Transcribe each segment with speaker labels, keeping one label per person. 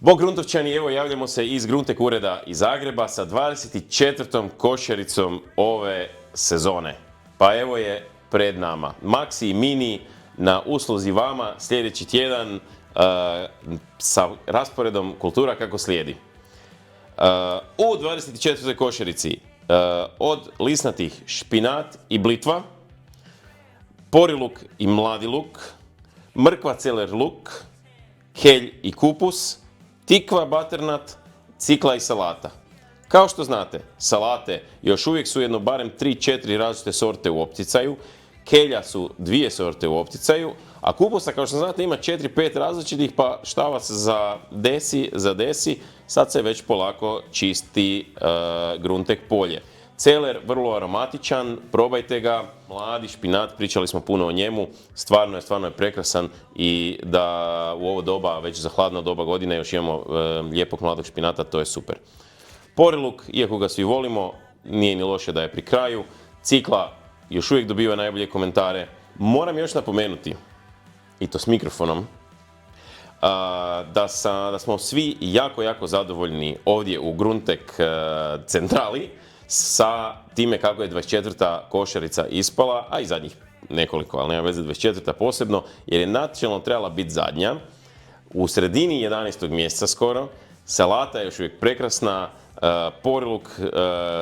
Speaker 1: Bog Gruntovčani, evo javljamo se iz Gruntek ureda iz Zagreba sa 24. košaricom ove sezone. Pa evo je pred nama. Maxi i Mini na usluzi vama sljedeći tjedan sa rasporedom kultura kako slijedi. U 24. košarici od lisnatih špinat i blitva, poriluk i mladi luk, mrkva celer luk, helj i kupus, tikva baternat, cikla i salata. Kao što znate, salate još uvijek su jedno barem 3-4 različite sorte u opticaju, kelja su 2 sorte u opticaju, a kupusa, kao što znate, ima 4-5 različitih, pa šta vas zadesi, sad se već polako čisti Gruntek polje. Celer, vrlo aromatičan, probajte ga, mladi špinat, pričali smo puno o njemu, stvarno je prekrasan i da u ovo doba, već za hladno doba godine, još imamo lijepog mladog špinata, to je super. Poriluk, iako ga svi volimo, nije ni loše da je pri kraju. Cikla još uvijek dobiva najbolje komentare. Moram još napomenuti, i to s mikrofonom, da smo svi jako zadovoljni ovdje u Gruntek centrali sa time kako je 24. košarica ispala, a i zadnjih nekoliko, ali nema veze 24. posebno, jer je načelno trebala biti zadnja. U sredini 11. mjeseca skoro, salata je još uvijek prekrasna, poriluk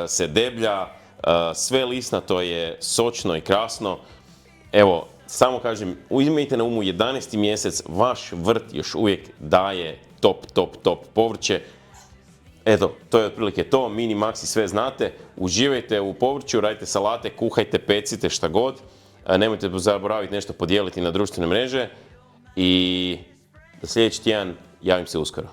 Speaker 1: se deblja, sve lisnato je sočno i krasno. Evo, samo kažem, uzmite na umu 11. mjesec, vaš vrt još uvijek daje top povrće. Eto, to je otprilike to, Mini, Maxi, sve znate. Uživajte u povrću, radite salate, kuhajte, pecite, šta god. Nemojte zaboraviti nešto podijeliti na društvene mreže. I za sljedeći tjedan javim se uskoro.